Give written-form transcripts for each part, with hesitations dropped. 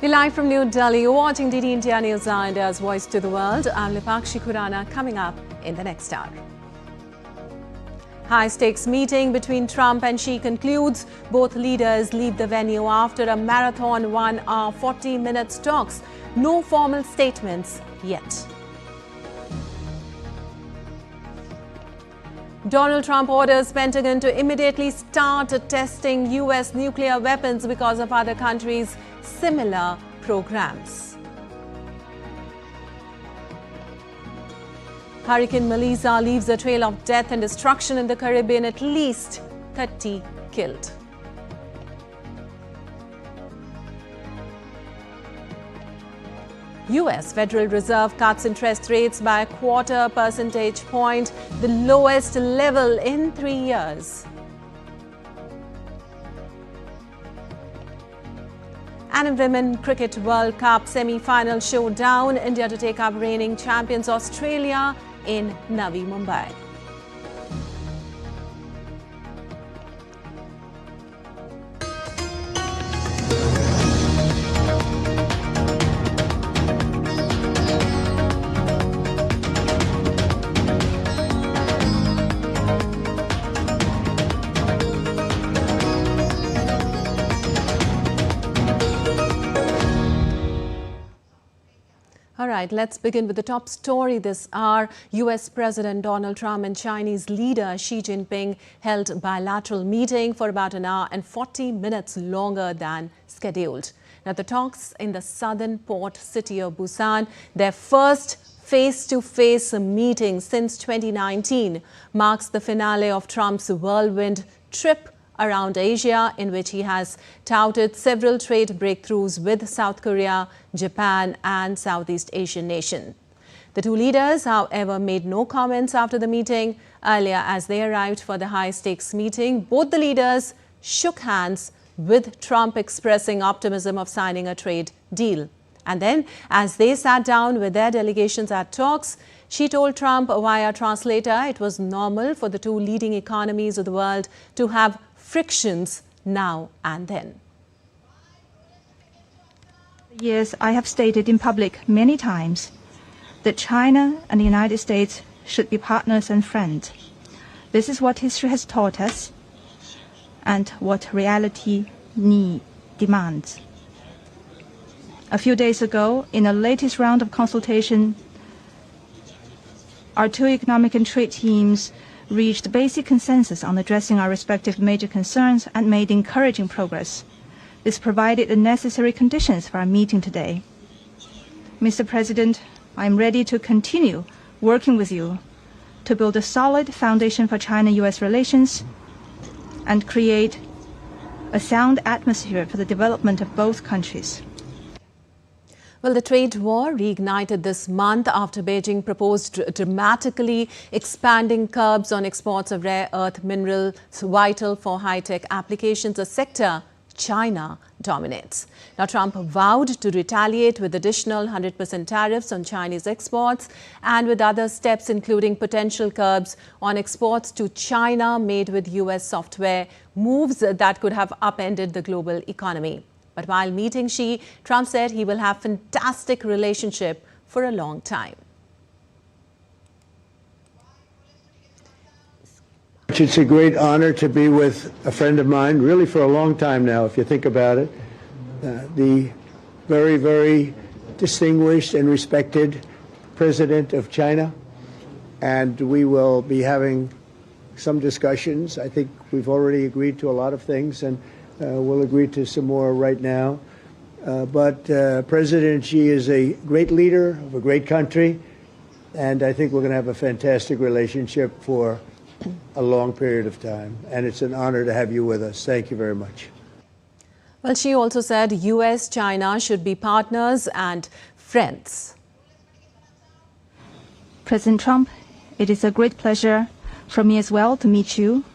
We're live from New Delhi. You're watching DD India Newshour, India's voice to the world. I'm Lipakshi Khurana, coming up in the next hour. High-stakes meeting between Trump and Xi concludes. Both leaders leave the venue after a marathon 1 hour 40 minutes talks. No formal statements yet. Donald Trump orders Pentagon to immediately start testing U.S. nuclear weapons because of other countries' similar programs. Hurricane Melissa leaves a trail of death and destruction in the Caribbean, at least 30 killed. U.S. Federal Reserve cuts interest rates by a 1/4 percentage point, the lowest level in 3 years. And in Women Cricket World Cup semi-final showdown, India to take up reigning champions Australia in Navi Mumbai. All right, let's begin with the top story this hour. U.S. President Donald Trump and Chinese leader Xi Jinping held a bilateral meeting for about 1 hour and 40 minutes longer than scheduled. Now, the talks in the southern port city of Busan, their first face-to-face meeting since 2019, marks the finale of Trump's whirlwind trip around Asia, in which he has touted several trade breakthroughs with South Korea, Japan and Southeast Asian nations. The two leaders, however, made no comments after the meeting. Earlier, as they arrived for the high-stakes meeting, both the leaders shook hands, with Trump expressing optimism of signing a trade deal. And then, as they sat down with their delegations at talks, Xi told Trump via translator it was normal for the two leading economies of the world to have frictions now and then. Yes, I have stated in public many times that China and the United States should be partners and friends. This is what history has taught us and what reality demands. A few days ago, in the latest round of consultation, our two economic and trade teams reached basic consensus on addressing our respective major concerns and made encouraging progress. This provided the necessary conditions for our meeting today. Mr. President, I am ready to continue working with you to build a solid foundation for China-US relations and create a sound atmosphere for the development of both countries. Well, the trade war reignited this month after Beijing proposed dramatically expanding curbs on exports of rare earth minerals vital for high-tech applications, a sector China dominates. Now, Trump vowed to retaliate with additional 100% tariffs on Chinese exports and with other steps, including potential curbs on exports to China made with U.S. software, moves that could have upended the global economy. But while meeting Xi, Trump said he will have fantastic relationship for a long time. It's a great honor to be with a friend of mine, really for a long time now, if you think about it. The very, very distinguished and respected president of China. And we will be having some discussions. I think we've already agreed to a lot of things, and we'll agree to some more right now. But President Xi is a great leader of a great country, and I think we're going to have a fantastic relationship for a long period of time. And it's an honor to have you with us. Thank you very much. Well, Xi also said U.S.-China should be partners and friends. President Trump, it is a great pleasure for me as well to meet you.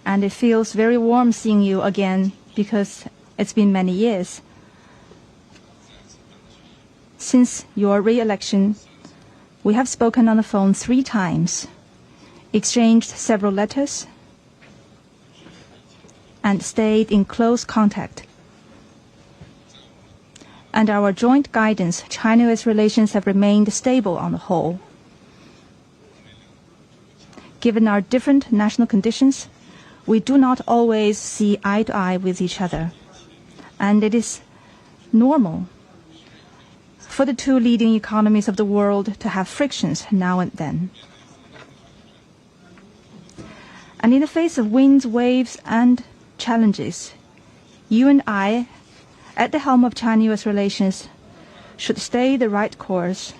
And it feels very warm seeing you again because it's been many years. Since your re-election, we have spoken on the phone 3 times, exchanged several letters, and stayed in close contact and our joint guidance, China-US relations have remained stable on the whole. Given our different national conditions, we do not always see eye to eye with each other, and it is normal for the two leading economies of the world to have frictions now and then. And in the face of winds, waves, and challenges, you and I, at the helm of China-US relations, should stay the right course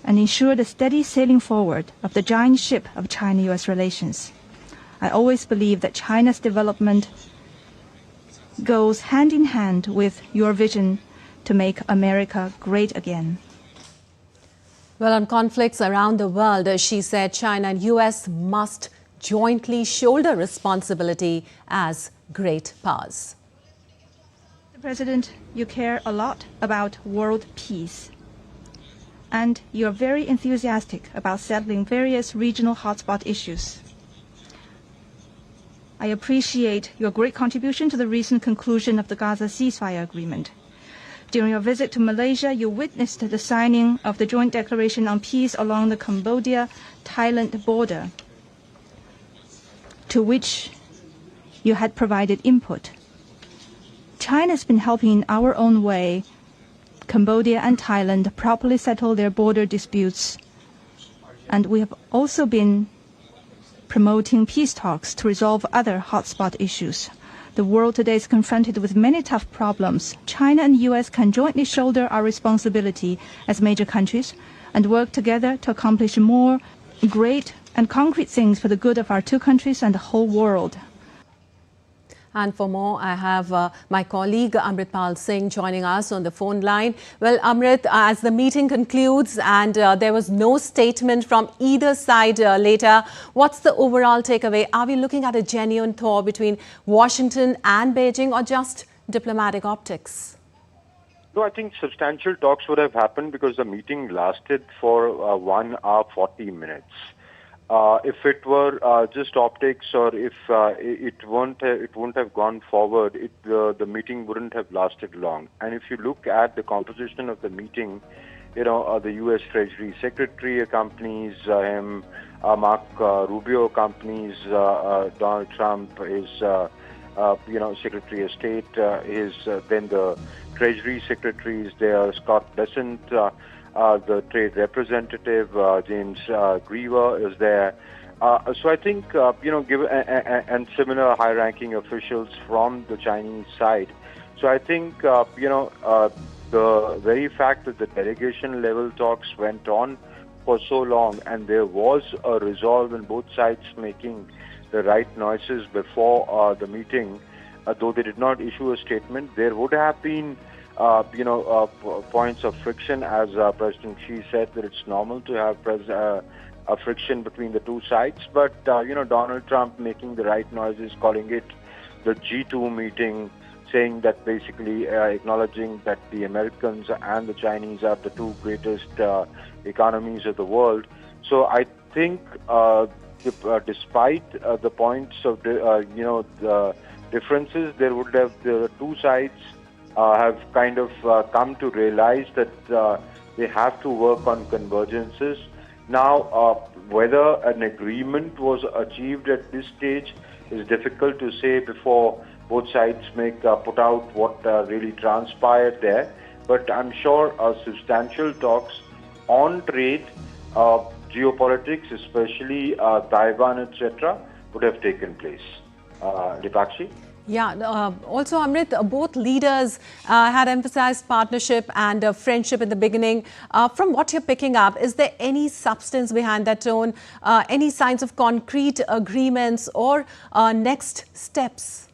and ensure the steady sailing forward of the giant ship of China-US relations. I always believe that China's development goes hand in hand with your vision to make America great again. Well, on conflicts around the world, she said China and US must jointly shoulder responsibility as great powers. Mr. President, you care a lot about world peace, and you are very enthusiastic about settling various regional hotspot issues. I appreciate your great contribution to the recent conclusion of the Gaza ceasefire agreement. During your visit to Malaysia, you witnessed the signing of the Joint Declaration on Peace along the Cambodia-Thailand border, to which you had provided input. China has been helping in our own way Cambodia and Thailand properly settle their border disputes, and we have also been promoting peace talks to resolve other hotspot issues. The world today is confronted with many tough problems. China and US can jointly shoulder our responsibility as major countries and work together to accomplish more great and concrete things for the good of our two countries and the whole world. And for more, I have my colleague Amritpal Singh joining us on the phone line. Well, Amrit, as the meeting concludes and there was no statement from either side later, what's the overall takeaway? Are we looking at a genuine thaw between Washington and Beijing, or just diplomatic optics? No, I think substantial talks would have happened because the meeting lasted for 1 hour 40 minutes. If it were just optics, or if it wouldn't have gone forward, the meeting wouldn't have lasted long. And if you look at the composition of the meeting, the U.S. Treasury Secretary accompanies him, Marco Rubio accompanies Donald Trump, is Secretary of State, then the Treasury Secretary is there, Scott Bessent, the trade representative, James Griever is there. So I think, and similar high-ranking officials from the Chinese side. So I think, the very fact that the delegation-level talks went on for so long, and there was a resolve in both sides making the right noises before the meeting, though they did not issue a statement, there would have been points of friction, as President Xi said, that it's normal to have a friction between the two sides. But, Donald Trump making the right noises, calling it the G2 meeting, saying that basically acknowledging that the Americans and the Chinese are the two greatest economies of the world. So I think despite the points of, the differences, the two sides have kind of come to realize that they have to work on convergences. Now, whether an agreement was achieved at this stage is difficult to say before both sides put out what really transpired there. But I'm sure substantial talks on trade, geopolitics, especially Taiwan, etc., would have taken place. Dipakshi? Yeah, also Amrit, both leaders had emphasized partnership and friendship in the beginning. From what you're picking up, is there any substance behind that tone, any signs of concrete agreements or next steps?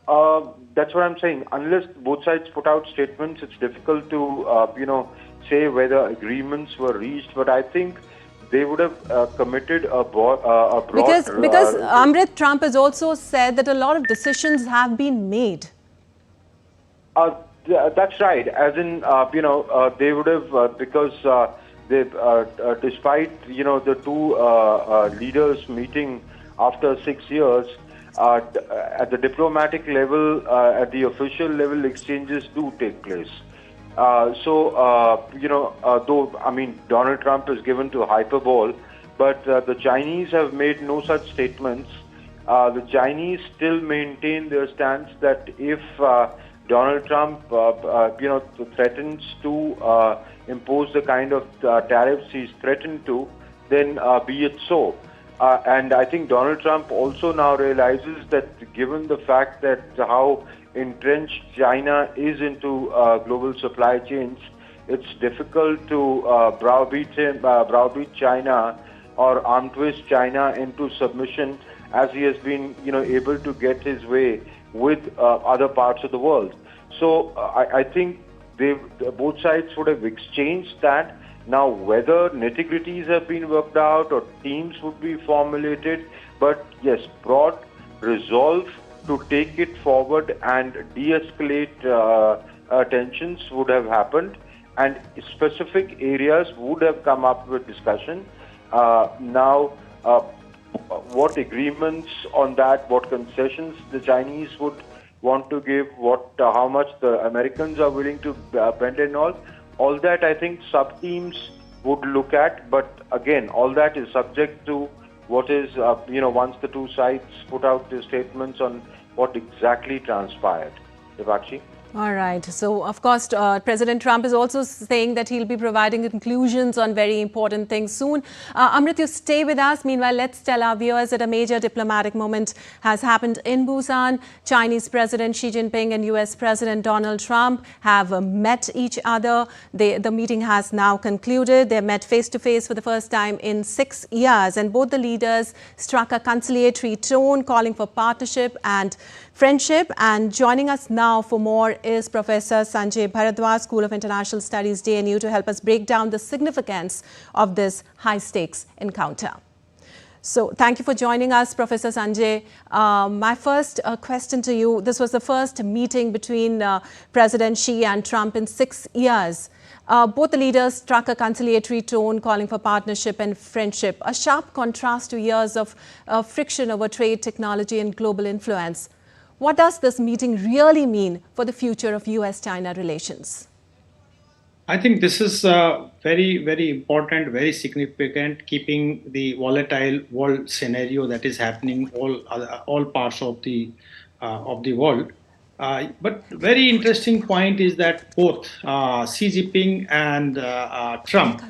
That's what I'm saying. Unless both sides put out statements, it's difficult to, say whether agreements were reached. But I think they would have committed a broad... Because Amrit, Trump has also said that a lot of decisions have been made. That's right. As in, they would have, because despite, the two leaders meeting after 6 years, at the diplomatic level, at the official level, exchanges do take place. Though, I mean, Donald Trump is given to hyperbole, but the Chinese have made no such statements. The Chinese still maintain their stance that if Donald Trump, threatens to impose the kind of tariffs he's threatened to, then be it so. And I think Donald Trump also now realizes that given the fact that how entrenched China is into global supply chains, it's difficult to browbeat China or arm twist China into submission, as he has been, able to get his way with other parts of the world. So I think both sides would have exchanged that. Now, whether nitty-gritties have been worked out or teams would be formulated, but yes, broad resolve to take it forward and de-escalate tensions would have happened, and specific areas would have come up with discussion. What agreements on that, what concessions the Chinese would want to give, how much the Americans are willing to bend and all that I think sub-teams would look at. But again, all that is subject to what is, once the two sides put out their statements on what exactly transpired. Devakshi? All right. So, of course, President Trump is also saying that he'll be providing conclusions on very important things soon. Amrit, you stay with us. Meanwhile, let's tell our viewers that a major diplomatic moment has happened in Busan. Chinese President Xi Jinping and US President Donald Trump have met each other. The meeting has now concluded. They met face-to-face for the first time in 6 years. And both the leaders struck a conciliatory tone, calling for partnership and friendship. And joining us now for more is Professor Sanjay Bharadwaj, School of International Studies, JNU, to help us break down the significance of this high-stakes encounter. So thank you for joining us, Professor Sanjay. My first question to you, this was the first meeting between President Xi and Trump in 6 years. Both the leaders struck a conciliatory tone, calling for partnership and friendship, a sharp contrast to years of friction over trade, technology and global influence. What does this meeting really mean for the future of US-China relations? I think this is very, very important, very significant, keeping the volatile world scenario that is happening all parts of the world. But very interesting point is that both Xi Jinping and Trump,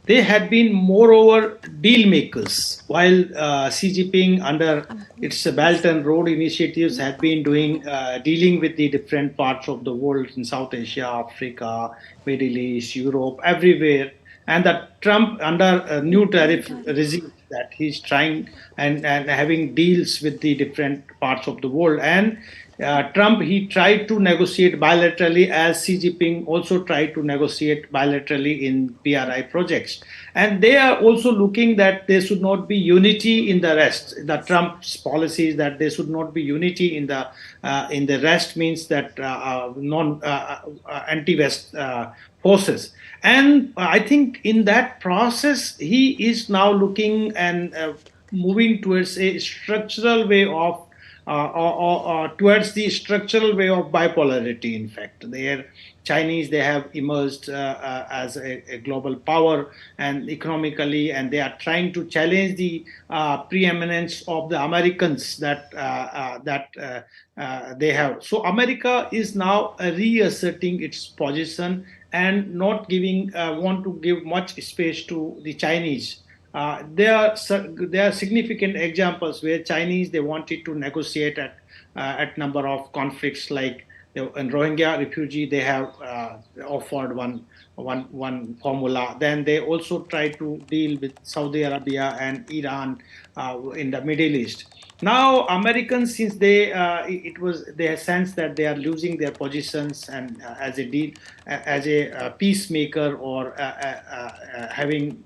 they had been moreover deal makers, while Xi Jinping under its Belt and Road initiatives had been dealing with the different parts of the world in South Asia, Africa, Middle East, Europe, everywhere. And that Trump under a new tariff regime that he's trying and having deals with the different parts of the world. And Trump, he tried to negotiate bilaterally, as Xi Jinping also tried to negotiate bilaterally in BRI projects. And they are also looking that there should not be unity in the rest. The Trump's policies that there should not be unity in the rest means that anti-West forces. And I think in that process, he is now looking and moving towards a structural way of towards the structural way of bipolarity. In fact, Chinese, they have emerged as a global power and economically, and they are trying to challenge the preeminence of the Americans that they have. So America is now reasserting its position and not want to give much space to the Chinese. There are significant examples where Chinese, they wanted to negotiate at number of conflicts, like in Rohingya refugee, they have offered one formula. Then they also try to deal with Saudi Arabia and Iran in the Middle East. Now Americans, since they sense that they are losing their positions and as a peacemaker or having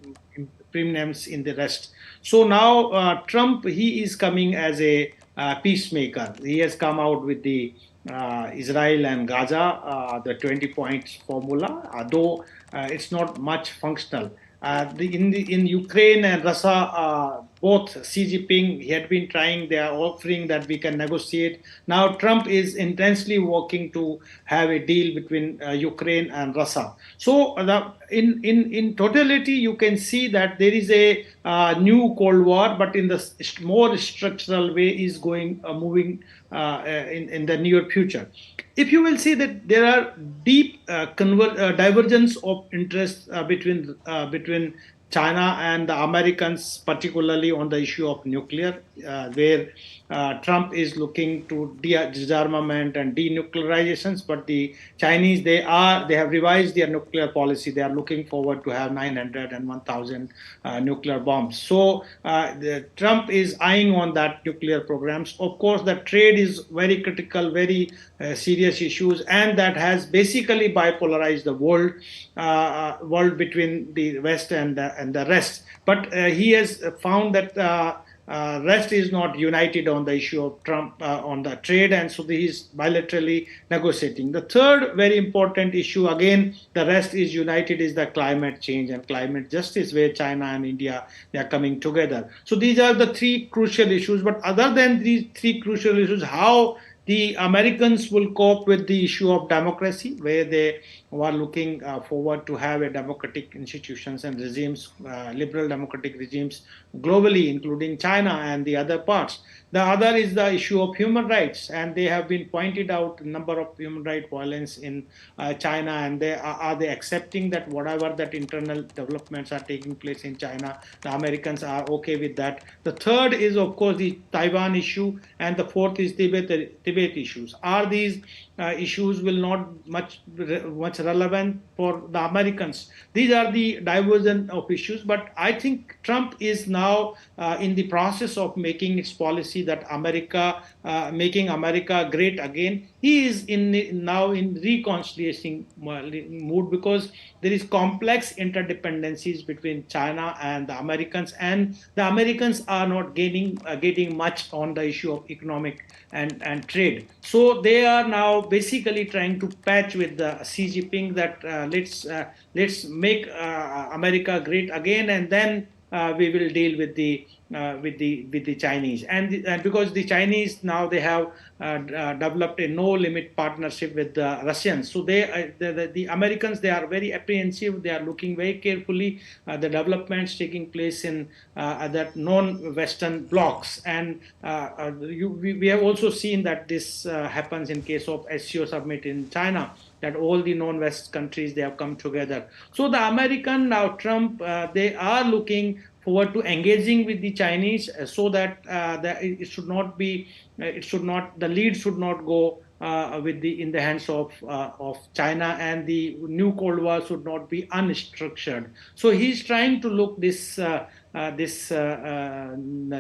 preeminence in the rest. So now Trump, he is coming as a peacemaker. He has come out with the Israel and Gaza, the 20 points formula, though it's not much functional. In Ukraine and Russia both Xi Jinping, he had been trying, they are offering that we can negotiate. Now Trump is intensely working to have a deal between Ukraine and Russia. So in totality, you can see that there is a new Cold War, but in the more structural way is moving in the near future. If you will see that there are deep divergence of interest between China and the Americans, particularly on the issue of nuclear, where Trump is looking to disarmament and denuclearizations, but the Chinese they have revised their nuclear policy. They are looking forward to have 900 and 1,000 nuclear bombs. So Trump is eyeing on that nuclear programs. Of course, the trade is very critical, very serious issues, and that has basically bipolarized the world between the West and the rest. But he has found that rest is not united on the issue of Trump on the trade, and so he is bilaterally negotiating. The third very important issue, again, the rest is united, is the climate change and climate justice, where China and India, they are coming together. So these are the three crucial issues. But other than these three crucial issues, how the Americans will cope with the issue of democracy, where they were looking forward to have a democratic institutions and regimes, liberal democratic regimes globally, including China and the other parts. The other is the issue of human rights, and they have been pointed out a number of human rights violence in China, and are they accepting that whatever that internal developments are taking place in China, the Americans are okay with that. The third is, of course, the Taiwan issue, and the fourth is Tibet issues. Are these issues will not much relevant for the Americans? These are the divergence of issues, but I think Trump is now in the process of making its policy that making America great again. He is now in reconciliation mood, because there is complex interdependencies between China and the Americans, and the Americans are not getting much on the issue of economic and trade. So they are now basically trying to patch with the Xi Jinping that let's make America great again, and then we will deal with the Chinese, and because the Chinese now they have developed a no limit partnership with the Russians. So the Americans, they are very apprehensive. They are looking very carefully the developments taking place in that non-Western blocs, and we have also seen that this happens in case of SCO summit in China, that all the non-West countries, they have come together. So the American, now Trump, they are looking forward to engaging with the Chinese, so that the lead should not go in the hands of China, and the new Cold War should not be unstructured. So he's trying to look the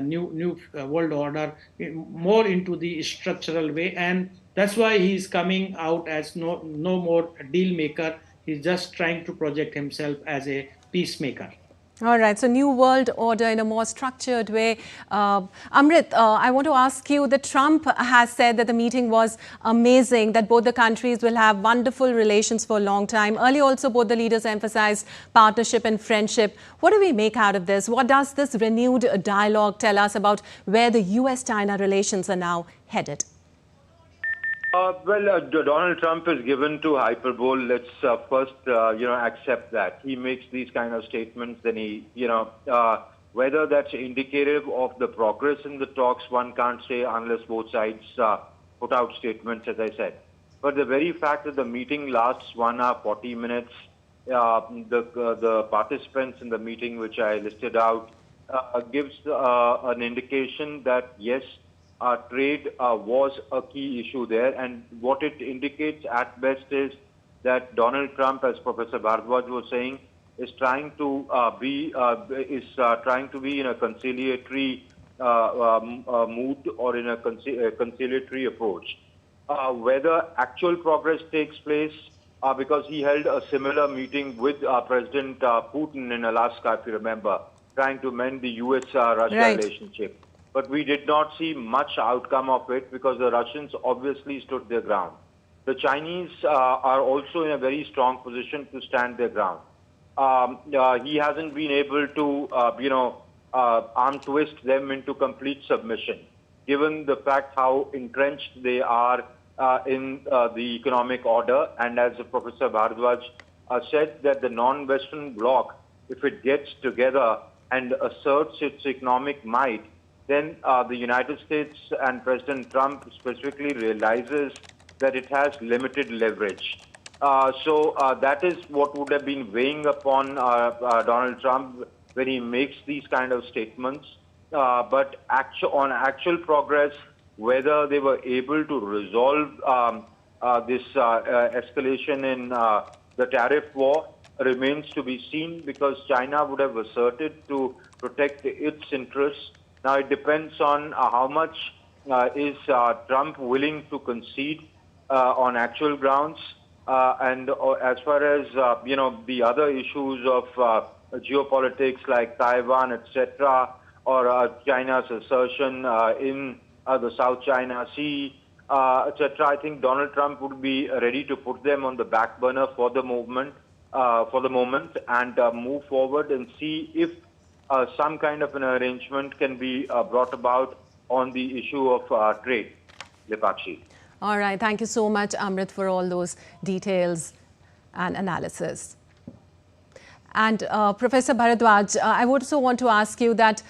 new world order more into the structural way, and that's why he's coming out as no more deal maker. He's just trying to project himself as a peacemaker. All right, so new world order in a more structured way. Amrit, I want to ask you that Trump has said that the meeting was amazing, that both the countries will have wonderful relations for a long time. Earlier also, both the leaders emphasized partnership and friendship. What do we make out of this? What does this renewed dialogue tell us about where the US-China relations are now headed? Donald Trump is given to hyperbole. Let's first, accept that. He makes these kind of statements, then whether that's indicative of the progress in the talks, one can't say unless both sides put out statements, as I said. But the very fact that the meeting lasts 1 hour, 40 minutes, the participants in the meeting, which I listed out, gives an indication that, yes, trade was a key issue there, and what it indicates at best is that Donald Trump, as Professor Bharadwaj was saying, is trying to be in a conciliatory mood, or in a conciliatory approach. Whether actual progress takes place, because he held a similar meeting with President Putin in Alaska, if you remember, trying to mend the U.S.-Russia relationship. But we did not see much outcome of it, because the Russians obviously stood their ground. The Chinese are also in a very strong position to stand their ground. He hasn't been able to, arm twist them into complete submission, given the fact how entrenched they are in the economic order. And as Professor Bharadwaj said, that the non-Western bloc, if it gets together and asserts its economic might, then the United States and President Trump specifically realizes that it has limited leverage. So that is what would have been weighing upon Donald Trump when he makes these kind of statements. But on actual progress, whether they were able to resolve this escalation in the tariff war remains to be seen, because China would have asserted to protect its interests. Now it depends on how much is Trump willing to concede on actual grounds. And as far as the other issues of geopolitics like Taiwan, etc., or China's assertion in the South China Sea, etc., I think Donald Trump would be ready to put them on the back burner for the moment, and move forward and see if some kind of an arrangement can be brought about on the issue of trade. Lipakshi. All right. Thank you so much, Amrit, for all those details and analysis. And Professor Bharadwaj, I also want to ask you that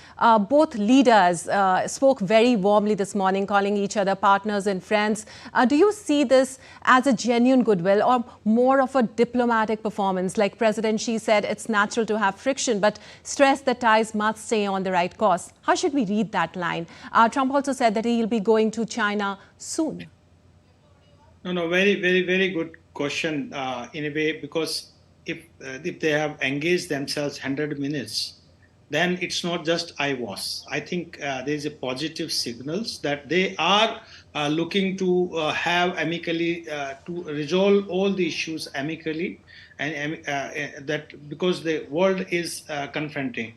both leaders spoke very warmly this morning, calling each other partners and friends. Do you see this as a genuine goodwill or more of a diplomatic performance? Like President Xi said, it's natural to have friction, but stress that ties must stay on the right course. How should we read that line? Trump also said that he'll be going to China soon. No, very good question in a way, because if they have engaged themselves 100 minutes, then it's not just I was. I think there is a positive signals that they are looking to have amically to resolve all the issues amically, and that because the world is confronting.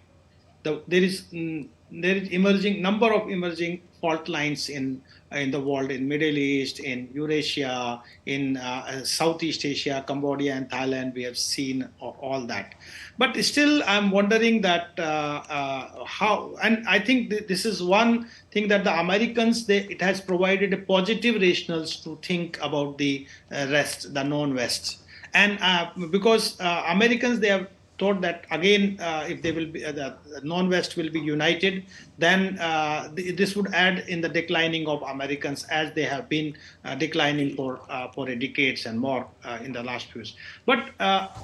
There is number of emerging fault lines in the world, in Middle East, in Eurasia, in Southeast Asia, Cambodia and Thailand. We have seen all that, but still I'm wondering that how. And I think this is one thing that the Americans, it has provided a positive rationals to think about the rest, the non-West, and because Americans, they have thought that again, if they will be the non-West will be united, then this would add in the declining of Americans, as they have been declining for decades and more in the last few years. But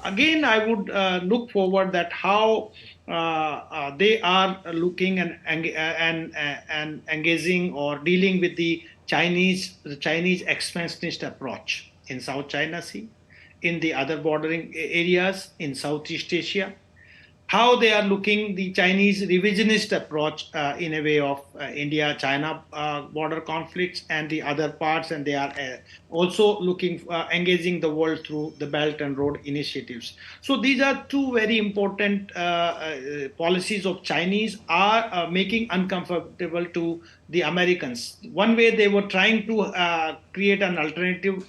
again, I would look forward that how they are looking and engaging or dealing with the Chinese expansionist approach in South China Sea, in the other bordering areas in Southeast Asia, how they are looking the Chinese revisionist approach in a way of India-China border conflicts and the other parts, and they are also looking engaging the world through the Belt and Road initiatives. So these are two very important policies of Chinese are making uncomfortable to the Americans. One way they were trying to create an alternative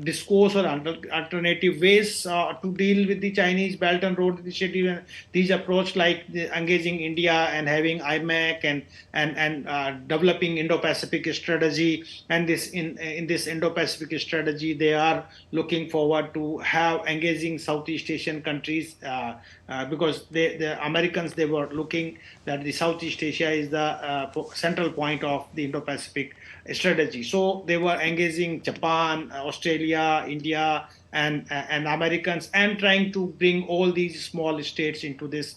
discourse or alternative ways to deal with the Chinese Belt and Road Initiative, and these approach like engaging India and having IMEC and developing Indo-Pacific strategy. And this in this Indo-Pacific strategy, they are looking forward to have engaging Southeast Asian countries because the Americans, they were looking that the Southeast Asia is the central point of the Indo-Pacific strategy. So they were engaging Japan, Australia, India, and Americans, and trying to bring all these small states into this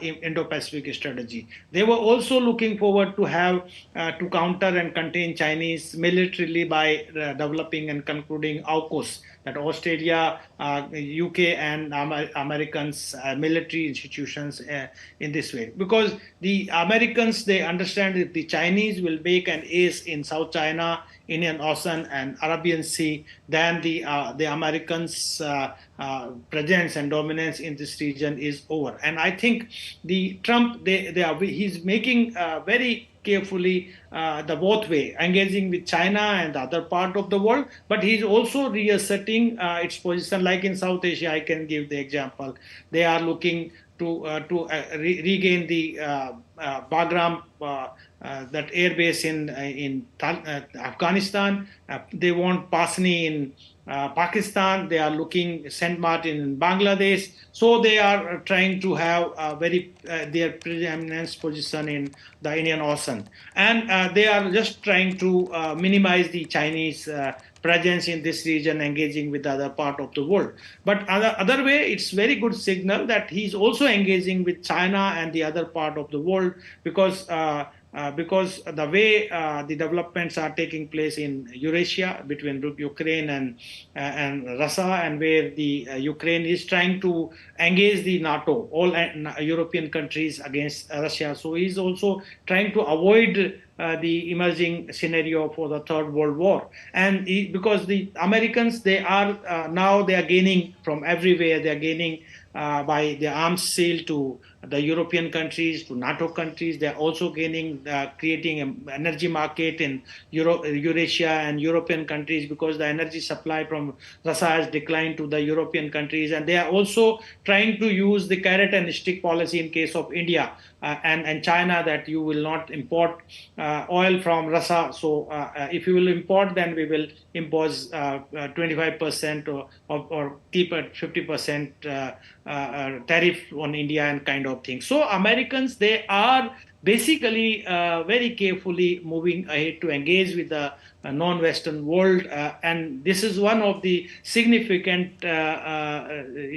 Indo-Pacific strategy. They were also looking forward to have to counter and contain Chinese militarily by developing and concluding AUKUS, that Australia, UK, and Americans military institutions in this way. Because the Americans, they understand that the Chinese will make an ace in South China, Indian Ocean, and Arabian Sea, then the Americans' presence and dominance in this region is over. And I think the Trump, he's making very carefully the both way, engaging with China and the other part of the world, but he's also reasserting its position. Like in South Asia, I can give the example. They are looking regain the Bagram, that air base in Afghanistan. They want Pasni in Pakistan. They are looking St. Martin in Bangladesh. So they are trying to have their preeminence position in the Indian Ocean, and they are just trying to minimize the Chinese presence in this region, engaging with the other part of the world. But other way, it's very good signal that he's also engaging with China and the other part of the world, because the way the developments are taking place in Eurasia between Ukraine and Russia, and where the Ukraine is trying to engage the NATO, all European countries against Russia. So he's also trying to avoid the emerging scenario for the Third World War. And because the Americans, they are gaining from everywhere. They are gaining by the arms sale to the European countries, to NATO countries. They are also gaining, creating an energy market in Eurasia and European countries, because the energy supply from Russia has declined to the European countries. And they are also trying to use the carrot and stick policy in case of India and China, that you will not import oil from Russia. So if you will import, then we will impose 25% or keep a 50% tariff on India and kind of thing. So Americans, they are basically very carefully moving ahead to engage with the non-Western world, and this is one of the significant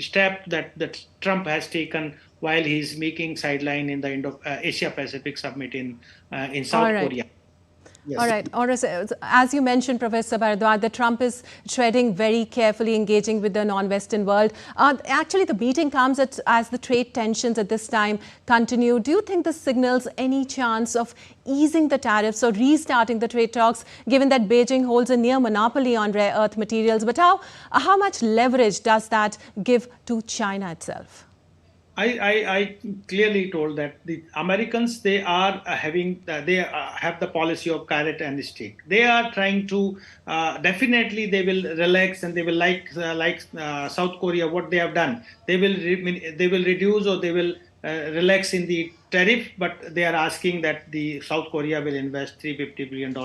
steps that Trump has taken while he's making sideline in the Asia Pacific Summit in South Korea. Yes. All right. As you mentioned, Professor Bharadwaj, that Trump is treading very carefully, engaging with the non-Western world. Actually, the meeting comes as the trade tensions at this time continue. Do you think this signals any chance of easing the tariffs or restarting the trade talks, given that Beijing holds a near monopoly on rare earth materials? But how much leverage does that give to China itself? I clearly told that the Americans, they are have the policy of carrot and stick. They are trying to definitely they will relax, and they will like South Korea, what they have done. They will reduce, or they will relax in the tariff, but they are asking that the South Korea will invest $350 billion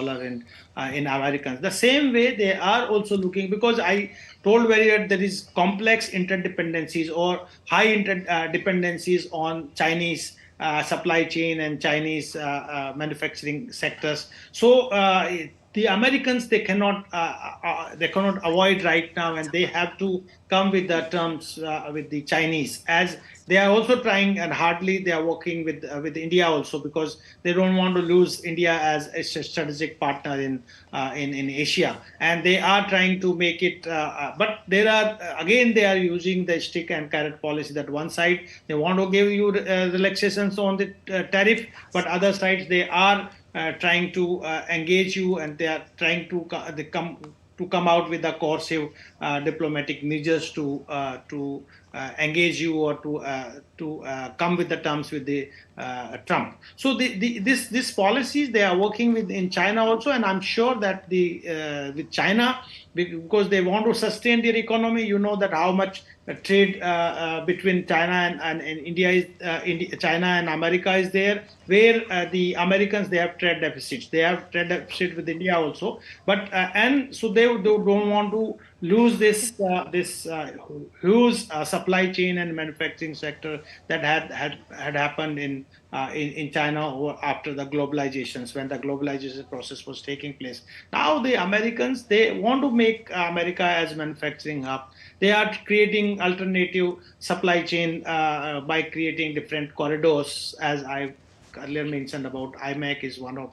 in Americans. The same way they are also looking, because I told very well there is complex interdependencies or high interdependencies on Chinese supply chain and Chinese manufacturing sectors. So the Americans, they cannot avoid right now, and they have to come with the terms with the Chinese, as they are also trying, and hardly they are working with India also, because they don't want to lose India as a strategic partner in Asia, and they are trying to make it. But they are using the stick and carrot policy. That one side they want to give you relaxations on the tariff, but other sides they are trying to engage you, and they are trying to come out with the coercive diplomatic measures to engage you, or to come with the terms with the Trump. So this policies they are working with in China also, and I'm sure that with China, because they want to sustain their economy. You know that how much trade between China and India is China and America is there, where the Americans, they have trade deficits. They have trade deficit with India also, but and so they don't want to lose this huge supply chain and manufacturing sector that had happened in China after the globalizations, when the globalization process was taking place. Now the Americans, they want to make America as manufacturing hub. They are creating alternative supply chain by creating different corridors, as I earlier mentioned about IMEC is one of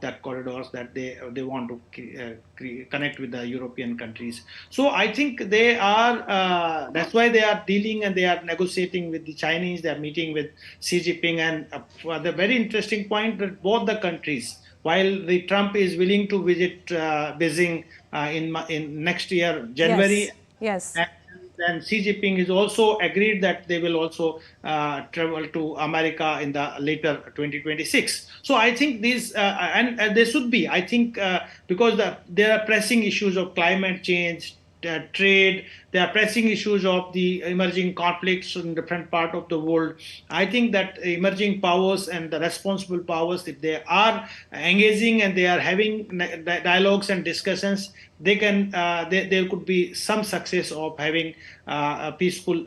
that corridors that they want to connect with the European countries. So I think they are that's why they are dealing and they are negotiating with the Chinese. They are meeting with Xi Jinping, and the very interesting point that both the countries, while the Trump is willing to visit Beijing in next year January, yes. And Xi Jinping is also agreed that they will also travel to America in the later 2026. So I think these, and there should be, I think, because there are pressing issues of climate change, trade. They are pressing issues of the emerging conflicts in different part of the world. I think that emerging powers and the responsible powers, if they are engaging and they are having dialogues and discussions, they can there could be some success of having peaceful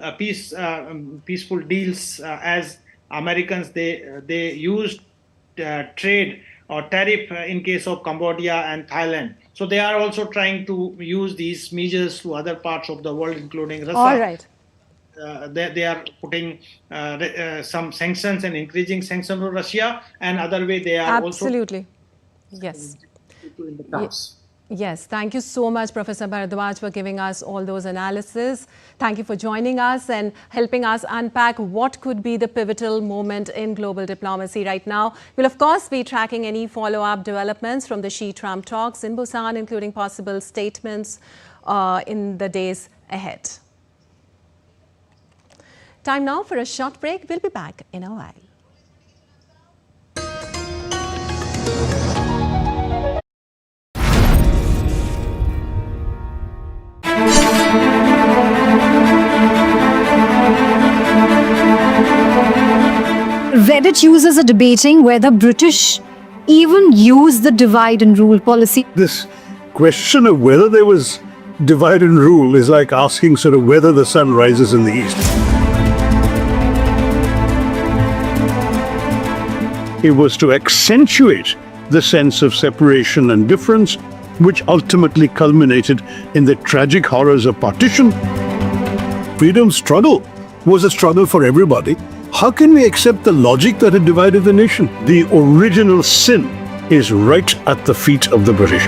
deals. As Americans, they used trade or tariff in case of Cambodia and Thailand. So they are also trying to use these measures to other parts of the world, including Russia. All right. They are putting some sanctions and increasing sanctions on Russia, and other way they are absolutely. Yes. In the past. Yes, thank you so much, Professor Bharadwaj, for giving us all those analyses. Thank you for joining us and helping us unpack what could be the pivotal moment in global diplomacy right now. We'll, of course, be tracking any follow-up developments from the Xi-Trump talks in Busan, including possible statements in the days ahead. Time now for a short break. We'll be back in a while. Reddit users are debating whether British even used the divide and rule policy. This question of whether there was divide and rule is like asking sort of whether the sun rises in the east. It was to accentuate the sense of separation and difference, which ultimately culminated in the tragic horrors of partition. Freedom struggle was a struggle for everybody. How can we accept the logic that had divided the nation? The original sin is right at the feet of the British.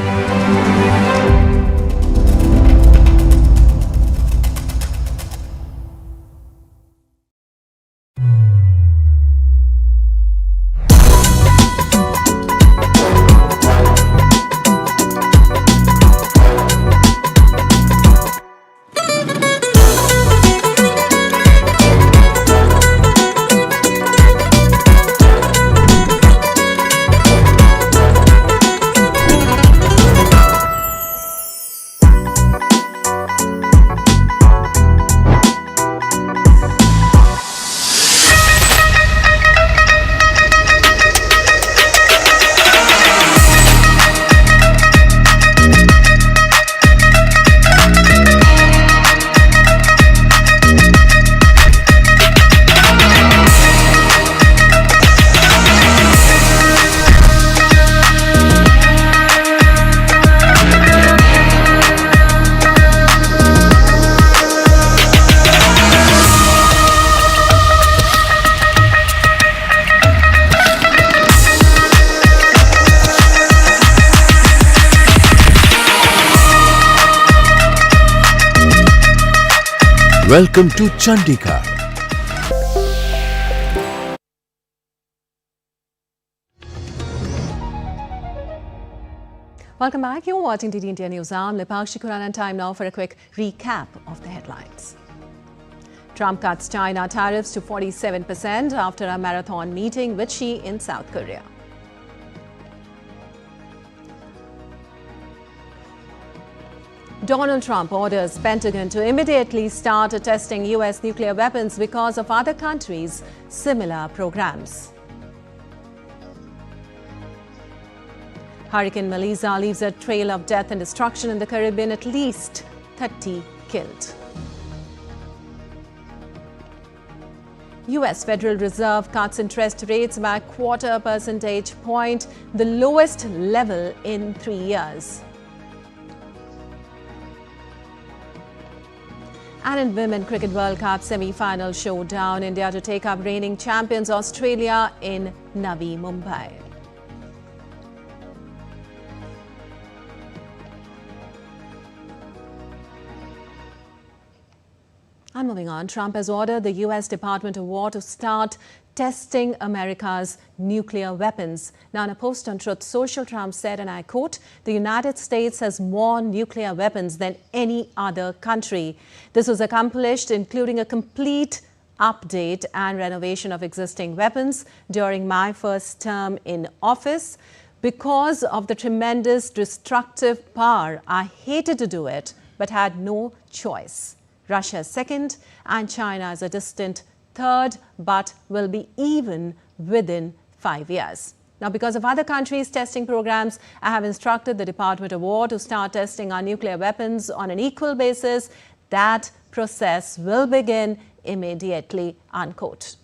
Welcome to Chandigarh. Welcome back. You're watching DD India Newshour. I'm Lipakshi Kuran, and time now for a quick recap of the headlines. Trump cuts China tariffs to 47% after a marathon meeting with Xi in South Korea. Donald Trump orders Pentagon to immediately start testing US nuclear weapons because of other countries' similar programs. Hurricane Melissa leaves a trail of death and destruction in the Caribbean, at least 30 killed. US Federal Reserve cuts interest rates by 0.25 percentage point, the lowest level in 3 years. And in Women Cricket World Cup semi-final showdown, India to take up reigning champions Australia in Navi Mumbai. And moving on, Trump has ordered the US Department of War to start testing America's nuclear weapons. Now, in a post on Truth Social, Trump said, and I quote, "The United States has more nuclear weapons than any other country. This was accomplished including a complete update and renovation of existing weapons during my first term in office. Because of the tremendous destructive power, I hated to do it, but had no choice. Russia is second and China is a distant third, but will be even within 5 years. Now, because of other countries' testing programs, I have instructed the Department of War to start testing our nuclear weapons on an equal basis. That process will begin immediately, unquote.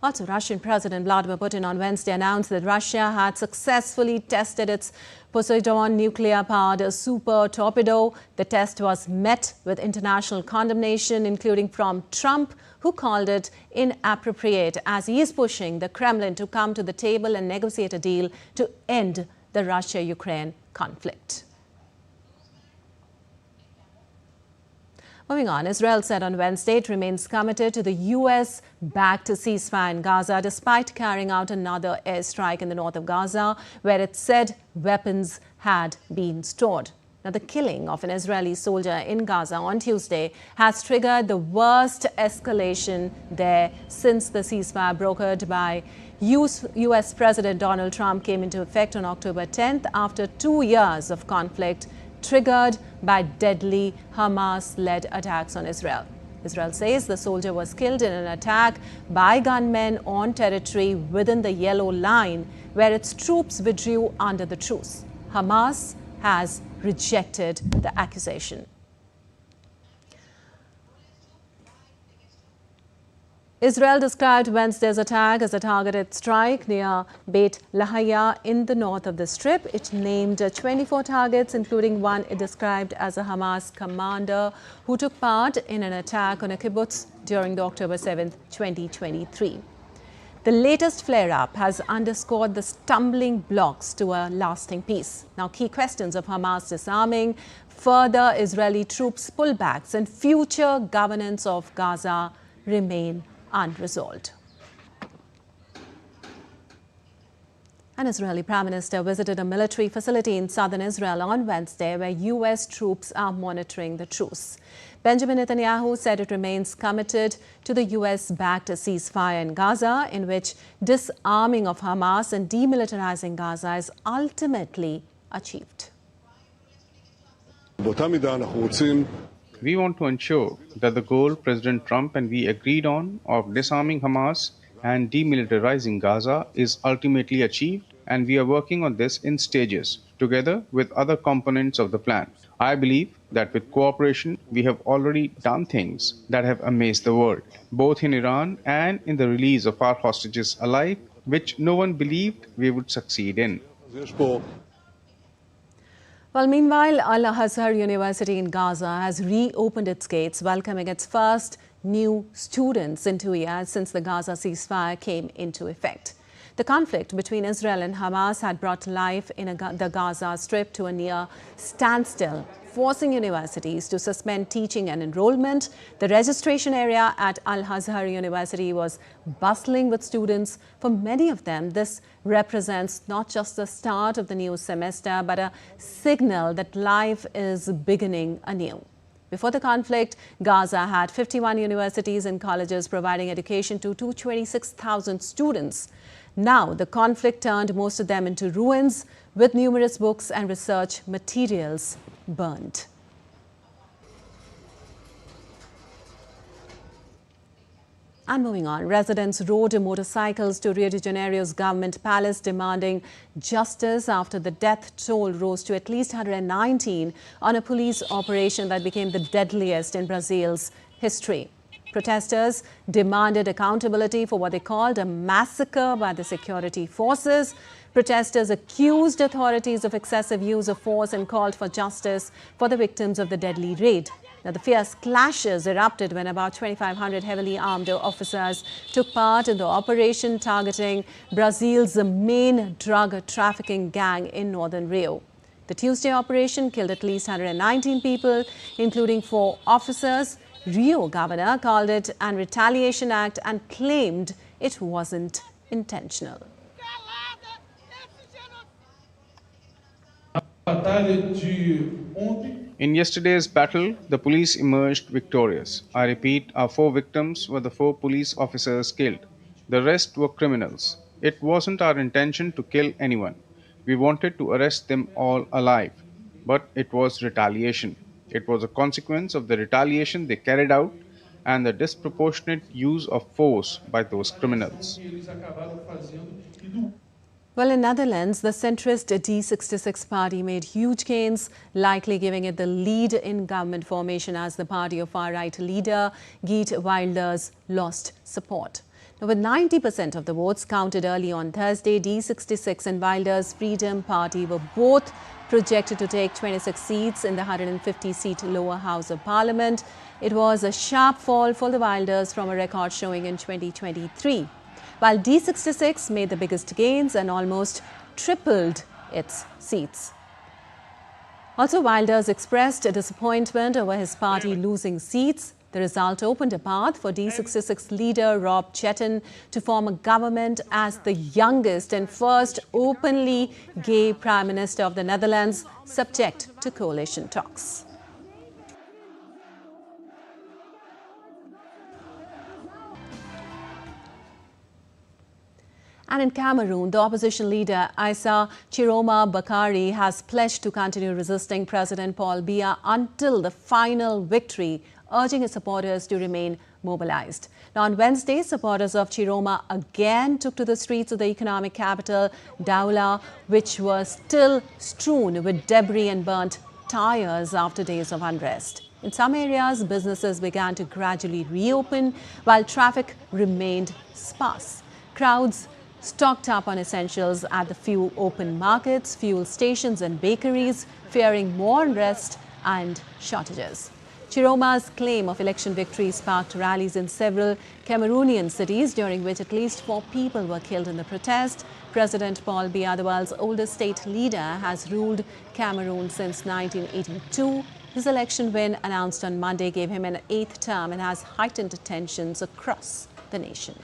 Also, Russian President Vladimir Putin on Wednesday announced that Russia had successfully tested its Poseidon nuclear-powered super torpedo. The test was met with international condemnation, including from Trump, who called it inappropriate, as he is pushing the Kremlin to come to the table and negotiate a deal to end the Russia-Ukraine conflict. Moving on, Israel said on Wednesday it remains committed to the U.S.-backed ceasefire in Gaza, despite carrying out another airstrike in the north of Gaza, where it said weapons had been stored. Now, the killing of an Israeli soldier in Gaza on Tuesday has triggered the worst escalation there since the ceasefire brokered by U.S. President Donald Trump came into effect on October 10th after 2 years of conflict triggered by deadly Hamas-led attacks on Israel. Israel says the soldier was killed in an attack by gunmen on territory within the Yellow Line, where its troops withdrew under the truce. Hamas has rejected the accusation. Israel described Wednesday's attack as a targeted strike near Beit Lahaya in the north of the Strip. It named 24 targets, including one it described as a Hamas commander who took part in an attack on a kibbutz during the October 7, 2023. The latest flare-up has underscored the stumbling blocks to a lasting peace. Now, key questions of Hamas disarming, further Israeli troops pullbacks, and future governance of Gaza remain unresolved. An Israeli Prime Minister visited a military facility in southern Israel on Wednesday where U.S. troops are monitoring the truce. Benjamin Netanyahu said it remains committed to the U.S.-backed ceasefire in Gaza, in which disarming of Hamas and demilitarizing Gaza is ultimately achieved. We want to ensure that the goal President Trump and we agreed on of disarming Hamas and demilitarizing Gaza is ultimately achieved, and we are working on this in stages, together with other components of the plan. I believe that with cooperation, we have already done things that have amazed the world, both in Iran and in the release of our hostages alive, which no one believed we would succeed in. Well, meanwhile, Al-Azhar University in Gaza has reopened its gates, welcoming its first new students in 2 years since the Gaza ceasefire came into effect. The conflict between Israel and Hamas had brought life in the Gaza Strip to a near standstill, forcing universities to suspend teaching and enrollment. The registration area at Al-Azhar University was bustling with students. For many of them, this represents not just the start of the new semester, but a signal that life is beginning anew. Before the conflict, Gaza had 51 universities and colleges providing education to 226,000 students. Now, the conflict turned most of them into ruins, with numerous books and research materials burned. And moving on, residents rode motorcycles to Rio de Janeiro's government palace demanding justice after the death toll rose to at least 119 on a police operation that became the deadliest in Brazil's history. Protesters demanded accountability for what they called a massacre by the security forces. Protesters accused authorities of excessive use of force and called for justice for the victims of the deadly raid. Now, the fierce clashes erupted when about 2,500 heavily armed officers took part in the operation targeting Brazil's main drug trafficking gang in northern Rio. The Tuesday operation killed at least 119 people, including 4 officers. Rio governor called it an retaliation act and claimed it wasn't intentional. In yesterday's battle, the police emerged victorious. I repeat, our 4 victims were the 4 police officers killed. The rest were criminals. It wasn't our intention to kill anyone. We wanted to arrest them all alive. but it was retaliation. It was a consequence of the retaliation they carried out and the disproportionate use of force by those criminals. Well, in Netherlands, the centrist D66 party made huge gains, likely giving it the lead in government formation as the party of far-right leader Geert Wilders lost support. Now, with 90% of the votes counted early on Thursday, D66 and Wilders' Freedom Party were both projected to take 26 seats in the 150-seat lower house of parliament. It was a sharp fall for the Wilders from a record showing in 2023. While D66 made the biggest gains and almost tripled its seats. Also, Wilders expressed disappointment over his party losing seats. The result opened a path for D66 leader Rob Jetten to form a government as the youngest and first openly gay Prime Minister of the Netherlands, subject to coalition talks. And in Cameroon, the opposition leader Issa Chiroma Bakari has pledged to continue resisting President Paul Biya until the final victory, urging his supporters to remain mobilized. Now, on Wednesday, supporters of Chiroma again took to the streets of the economic capital, Douala, which was still strewn with debris and burnt tires after days of unrest. In some areas, businesses began to gradually reopen, while traffic remained sparse. Crowds stocked up on essentials at the few open markets, fuel stations and bakeries, fearing more unrest and shortages. Chiroma's claim of election victory sparked rallies in several Cameroonian cities, during which at least 4 people were killed in the protest. President Paul Biya, the world's oldest state leader, has ruled Cameroon since 1982. His election win, announced on Monday, gave him an 8th term and has heightened tensions across the nation.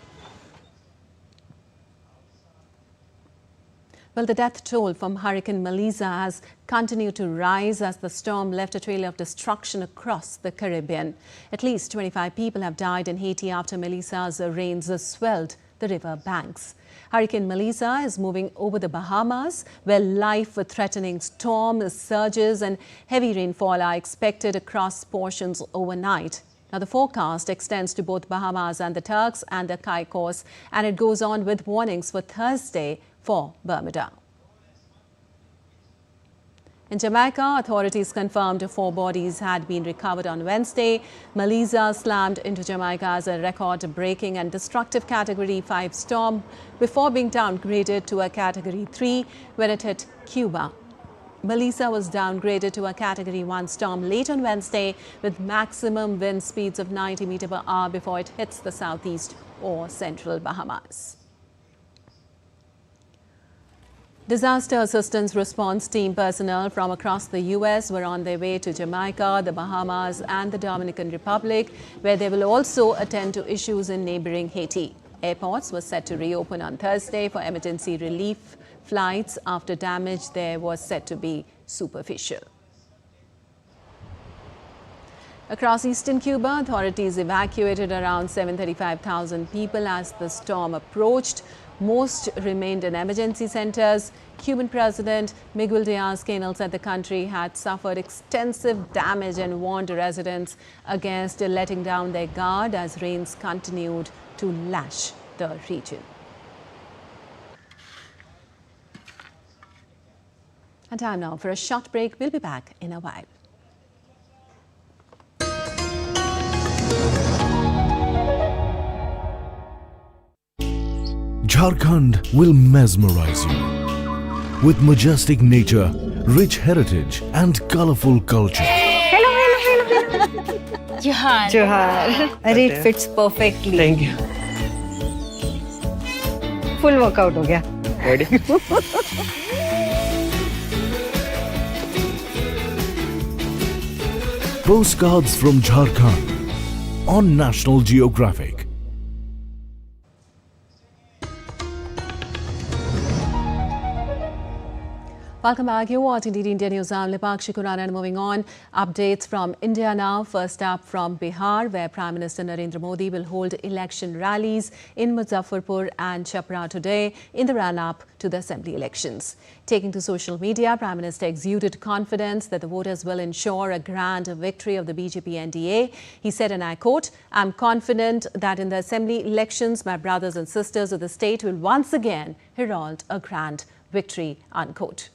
Well, the death toll from Hurricane Melissa has continued to rise as the storm left a trail of destruction across the Caribbean. At least 25 people have died in Haiti after Melissa's rains swelled the river banks. Hurricane Melissa is moving over the Bahamas, where life-threatening storms, surges and heavy rainfall are expected across portions overnight. Now, the forecast extends to both Bahamas and the Turks and the Caicos, and it goes on with warnings for Thursday for Bermuda. In Jamaica, authorities confirmed 4 bodies had been recovered on Wednesday. Melissa slammed into Jamaica as a record-breaking and destructive Category 5 storm before being downgraded to a Category 3 when it hit Cuba. Melissa was downgraded to a Category 1 storm late on Wednesday with maximum wind speeds of 90 meters per hour before it hits the southeast or central Bahamas. Disaster assistance response team personnel from across the U.S. were on their way to Jamaica, the Bahamas and the Dominican Republic, where they will also attend to issues in neighboring Haiti. Airports were set to reopen on Thursday for emergency relief flights after damage there was said to be superficial. Across eastern Cuba, authorities evacuated around 735,000 people as the storm approached. Most remained in emergency centers. Cuban President Miguel Diaz-Canel said the country had suffered extensive damage and warned residents against letting down their guard as rains continued to lash the region. And time now for a short break. We'll be back in a while. Jharkhand will mesmerize you with majestic nature, rich heritage and colorful culture. Hello. Johar. It fits perfectly. Thank you. Full workout ho gaya. Ready? Postcards from Jharkhand on National Geographic. Welcome back. You're watching India News. I'm Lipakshi Kurana, and moving on. Updates from India now. First up from Bihar, where Prime Minister Narendra Modi will hold election rallies in Muzaffarpur and Chapra today in the run-up to the assembly elections. Taking to social media, Prime Minister exuded confidence that the voters will ensure a grand victory of the BJP NDA. He said, and I quote, "I'm confident that in the assembly elections, my brothers and sisters of the state will once again herald a grand victory," unquote.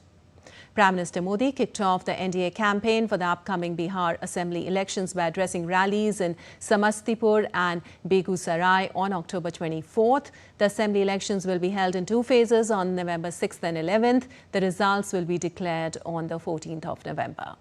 Prime Minister Modi kicked off the NDA campaign for the upcoming Bihar Assembly elections by addressing rallies in Samastipur and Begusarai on October 24th. The Assembly elections will be held in two phases on November 6th and 11th. The results will be declared on the 14th of November.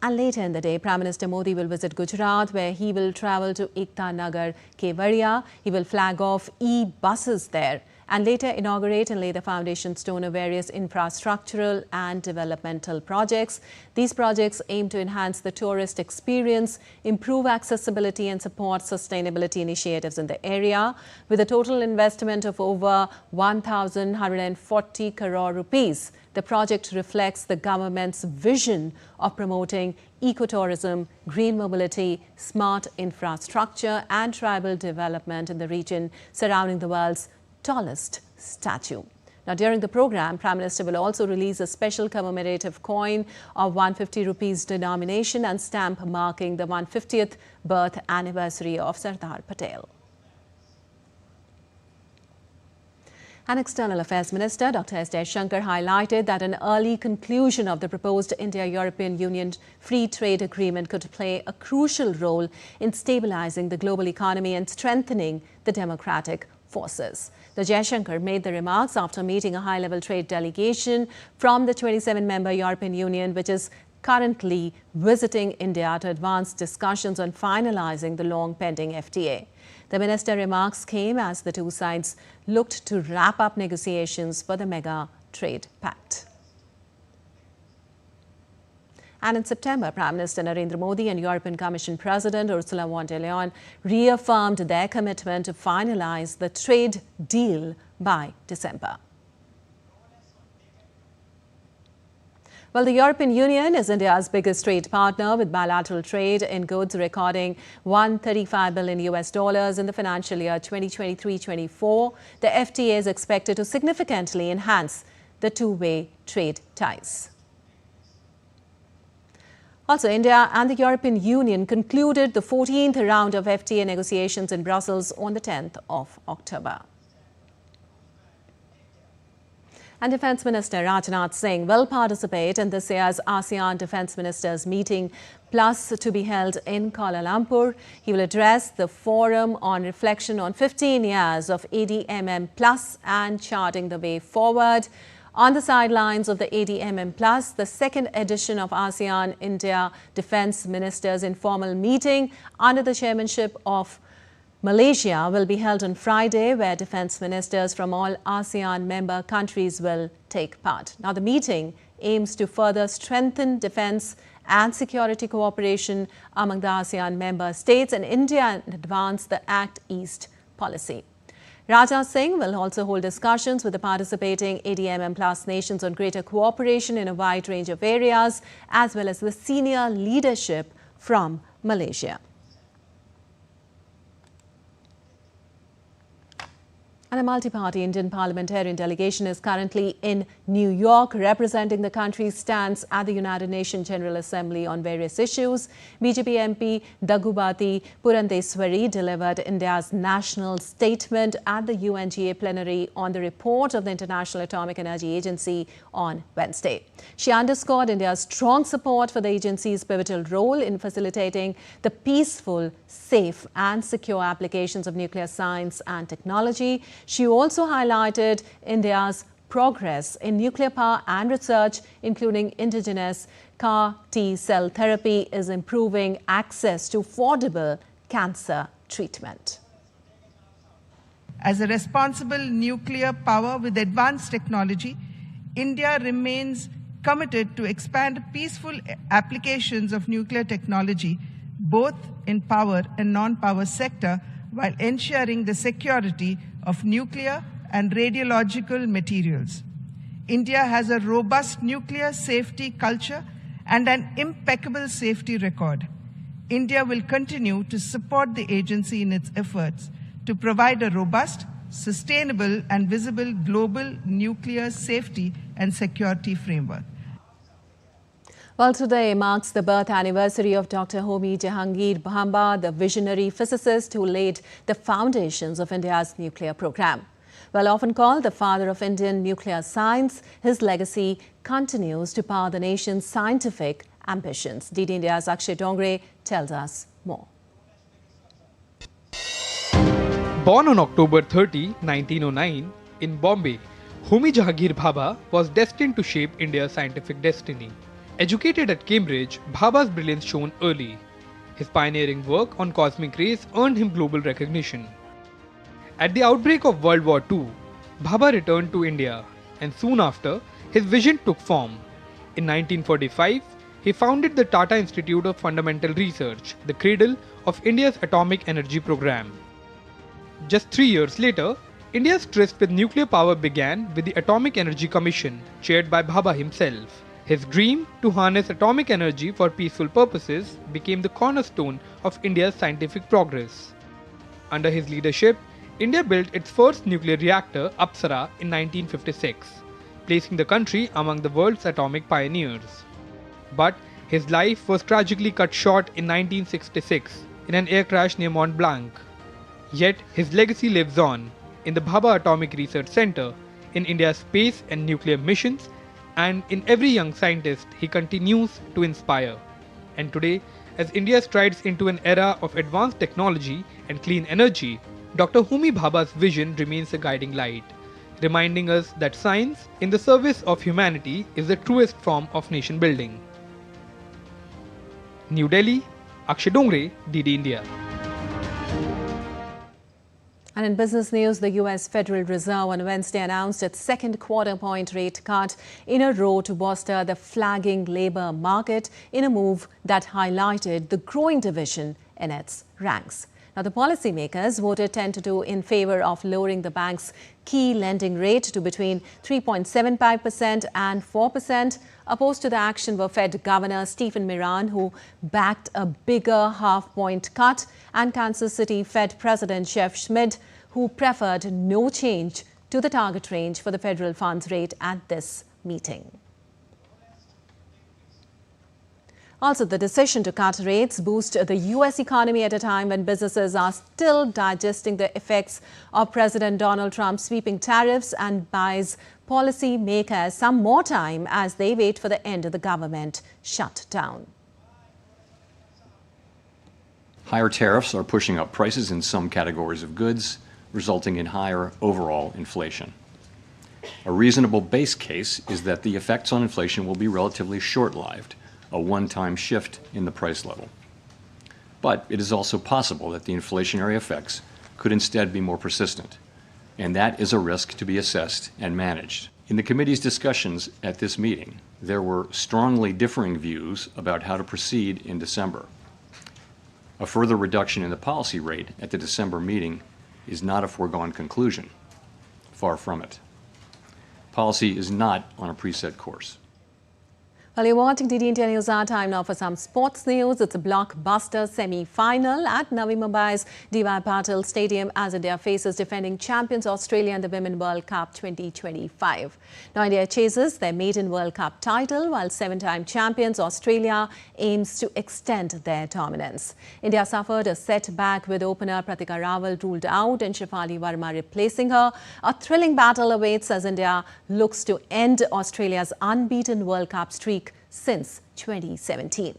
And later in the day, Prime Minister Modi will visit Gujarat, where he will travel to Ekta Nagar, Kevadia. He will flag off e-buses there and later inaugurate and lay the foundation stone of various infrastructural and developmental projects. These projects aim to enhance the tourist experience, improve accessibility and support sustainability initiatives in the area. With a total investment of over 1,140 crore rupees, the project reflects the government's vision of promoting ecotourism, green mobility, smart infrastructure and tribal development in the region surrounding the world's tallest statue. Now, during the program, Prime Minister will also release a special commemorative coin of 150 rupees denomination and stamp marking the 150th birth anniversary of Sardar Patel. An External Affairs Minister, Dr. S. Jaishankar, highlighted that an early conclusion of the proposed India-European Union Free Trade Agreement could play a crucial role in stabilizing the global economy and strengthening the democratic forces. The Jaishankar made the remarks after meeting a high-level trade delegation from the 27-member European Union, which is currently visiting India to advance discussions on finalizing the long-pending FTA. The minister remarks came as the two sides looked to wrap up negotiations for the mega trade pact. And in September, Prime Minister Narendra Modi and European Commission President Ursula von der Leyen reaffirmed their commitment to finalize the trade deal by December. Well, the European Union is India's biggest trade partner, with bilateral trade in goods recording $135 billion in the financial year 2023-24. The FTA is expected to significantly enhance the two-way trade ties. Also, India and the European Union concluded the 14th round of FTA negotiations in Brussels on the 10th of October. And Defence Minister Rajnath Singh will participate in this year's ASEAN Defence Ministers meeting plus to be held in Kuala Lumpur. He will address the forum on reflection on 15 years of ADMM plus and charting the way forward. On the sidelines of the ADMM Plus, the second edition of ASEAN-India Defence Ministers' informal meeting under the chairmanship of Malaysia will be held on Friday, where defence ministers from all ASEAN member countries will take part. Now, the meeting aims to further strengthen defence and security cooperation among the ASEAN member states and India and advance the Act East policy. Rajnath Singh will also hold discussions with the participating ADMM Plus nations on greater cooperation in a wide range of areas, as well as the senior leadership from Malaysia. And a multi-party Indian parliamentarian delegation is currently in New York, representing the country's stance at the United Nations General Assembly on various issues. BJP MP Daggubati Purandeswari delivered India's national statement at the UNGA plenary on the report of the International Atomic Energy Agency on Wednesday. She underscored India's strong support for the agency's pivotal role in facilitating the peaceful, safe and secure applications of nuclear science and technology. She also highlighted India's progress in nuclear power and research, including indigenous CAR T-cell therapy, is improving access to affordable cancer treatment. As a responsible nuclear power with advanced technology, India remains committed to expand peaceful applications of nuclear technology, both in power and non-power sector, while ensuring the security of nuclear and radiological materials. India has a robust nuclear safety culture and an impeccable safety record. India will continue to support the agency in its efforts to provide a robust, sustainable, and visible global nuclear safety and security framework. Well, today marks the birth anniversary of Dr. Homi Jahangir Bhabha, the visionary physicist who laid the foundations of India's nuclear program. Well, often called the father of Indian nuclear science, his legacy continues to power the nation's scientific ambitions. DD India's Akshay Dongre tells us more. Born on October 30, 1909, in Bombay, Homi Jahangir Bhabha was destined to shape India's scientific destiny. Educated at Cambridge, Bhabha's brilliance shone early. His pioneering work on cosmic rays earned him global recognition. At the outbreak of World War II, Bhabha returned to India, and soon after, his vision took form. In 1945, he founded the Tata Institute of Fundamental Research, the cradle of India's atomic energy program. Just 3 years later, India's tryst with nuclear power began with the Atomic Energy Commission, chaired by Bhabha himself. His dream to harness atomic energy for peaceful purposes became the cornerstone of India's scientific progress. Under his leadership, India built its first nuclear reactor, Apsara, in 1956, placing the country among the world's atomic pioneers. But his life was tragically cut short in 1966 in an air crash near Mont Blanc. Yet his legacy lives on in the Bhabha Atomic Research Centre, in India's space and nuclear missions, and in every young scientist he continues to inspire. And today, as India strides into an era of advanced technology and clean energy, Dr. Homi Bhabha's vision remains a guiding light, reminding us that science in the service of humanity is the truest form of nation building. New Delhi, Akshay Dongre, DD India. And in business news, the U.S. Federal Reserve on Wednesday announced its second quarter-point rate cut in a row to bolster the flagging labour market in a move that highlighted the growing division in its ranks. Now, the policymakers voted 10-2 in favour of lowering the bank's key lending rate to between 3.75% and 4%. Opposed to the action were Fed Governor Stephen Miran, who backed a bigger half-point cut, and Kansas City Fed President Jeff Schmidt, who preferred no change to the target range for the federal funds rate at this meeting. Also, the decision to cut rates boosts the U.S. economy at a time when businesses are still digesting the effects of President Donald Trump's sweeping tariffs, and buys policymakers some more time as they wait for the end of the government shutdown. Higher tariffs are pushing up prices in some categories of goods, resulting in higher overall inflation. A reasonable base case is that the effects on inflation will be relatively short-lived, a one-time shift in the price level. But it is also possible that the inflationary effects could instead be more persistent, and that is a risk to be assessed and managed. In the committee's discussions at this meeting, there were strongly differing views about how to proceed in December. A further reduction in the policy rate at the December meeting is not a foregone conclusion. Far from it. Policy is not on a preset course. Well, you're watching DD India News. Our time now for some sports news. It's a blockbuster semi-final at Navi Mumbai's D.Y. Patil Stadium as India faces defending champions Australia in the Women World Cup 2025. Now, India chases their maiden World Cup title, while seven-time champions Australia aims to extend their dominance. India suffered a setback with opener Pratika Rawal ruled out and Shefali Verma replacing her. A thrilling battle awaits as India looks to end Australia's unbeaten World Cup streak since 2017.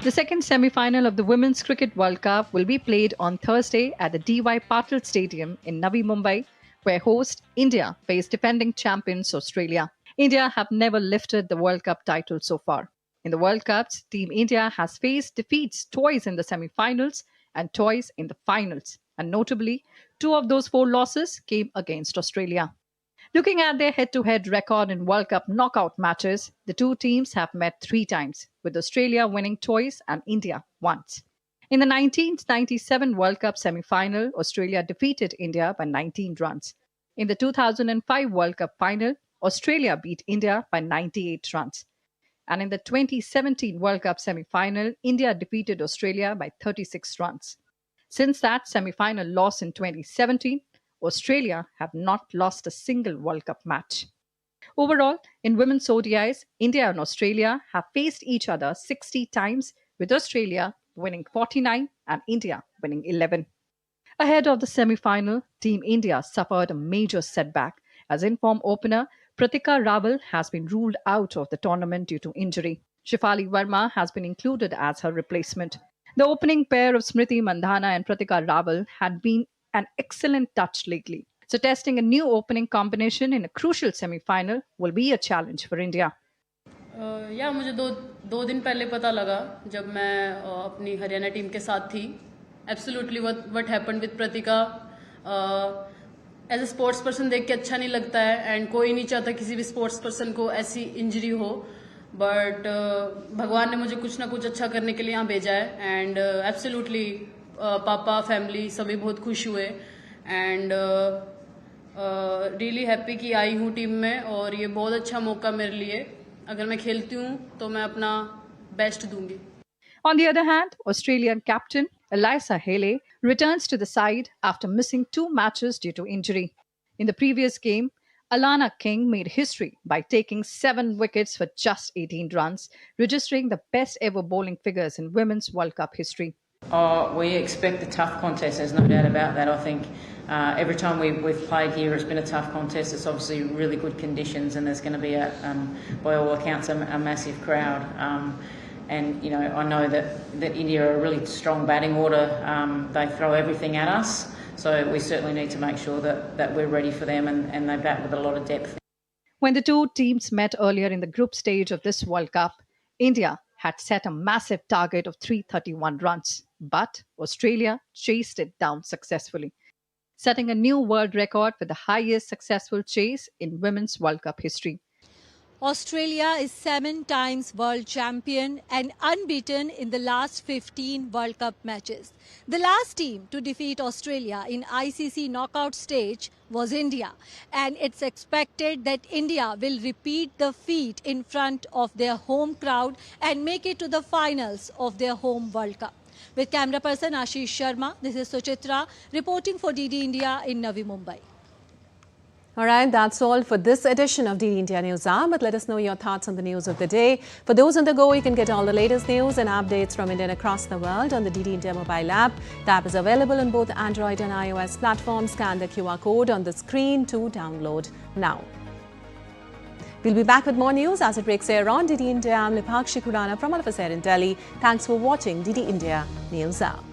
The second semi-final of the Women's Cricket World Cup will be played on Thursday at the D.Y. Patil Stadium in Navi Mumbai, where host India face defending champions Australia. India have never lifted the World Cup title so far. In the World Cups, Team India has faced defeats twice in the semi-finals and twice in the finals. And notably, 2 of those 4 losses came against Australia. Looking at their head-to-head record in World Cup knockout matches, the two teams have met 3 times, with Australia winning twice and India once. In the 1997 World Cup semi-final, Australia defeated India by 19 runs. In the 2005 World Cup final, Australia beat India by 98 runs. And in the 2017 World Cup semi-final, India defeated Australia by 36 runs. Since that semi-final loss in 2017, Australia have not lost a single World Cup match. Overall, in women's ODIs, India and Australia have faced each other 60 times, with Australia winning 49 and India winning 11. Ahead of the semi-final, Team India suffered a major setback as in-form opener Pratika Rawal has been ruled out of the tournament due to injury. Shefali Verma has been included as her replacement. The opening pair of Smriti Mandhana and Pratika Rawal had been an excellent touch lately. So testing a new opening combination in a crucial semi-final will be a challenge for India. या मुझे दो दिन पहले पता लगा जब मैं अपनी हरियाणा टीम के साथ थी. Absolutely what happened with Pratika. As a sports person देख के अच्छा नहीं लगता है एंड कोई नहीं चाहता किसी भी स्पोर्ट्स पर्सन को ऐसी इंजरी हो, बट भगवान ने मुझे कुछ ना कुछ अच्छा करने के लिए यहाँ भेजा है एंड एब्सोल्युटली पापा फैमिली सभी बहुत खुश हुए एंड रियली हैप्पी कि आई हूँ टीम में और ये बहुत अच्छा मौका मेरे लिए. अगर मैं खेलती हूँ तो मैं अपना बेस्ट दूंगी. On the other hand, Australian captain Alyssa Haley returns to the side after missing 2 matches due to injury. In the previous game, Alana King made history by taking 7 wickets for just 18 runs, registering the best ever bowling figures in Women's World Cup history. We expect a tough contest, there's no doubt about that. I think every time we've played here, it's been a tough contest. It's obviously really good conditions and there's going to be, by all accounts, a massive crowd. And, you know, I know that India are a really strong batting order. They throw everything at us. So we certainly need to make sure that we're ready for them and they bat with a lot of depth. When the two teams met earlier in the group stage of this World Cup, India had set a massive target of 331 runs. But Australia chased it down successfully, setting a new world record for the highest successful chase in Women's World Cup history. Australia is 7 times world champion and unbeaten in the last 15 World Cup matches. The last team to defeat Australia in ICC knockout stage was India, and it's expected that India will repeat the feat in front of their home crowd and make it to the finals of their home World Cup. With camera person Ashish Sharma, this is Suchitra reporting for DD India in Navi Mumbai. All right, that's all for this edition of DD India News Hour. But let us know your thoughts on the news of the day. For those on the go, you can get all the latest news and updates from India and across the world on the DD India mobile app. The app is available on both Android and iOS platforms. Scan the QR code on the screen to download now. We'll be back with more news as it breaks here on DD India. I'm Lipakshi Khurana from all of us here in Delhi. Thanks for watching DD India News Hour.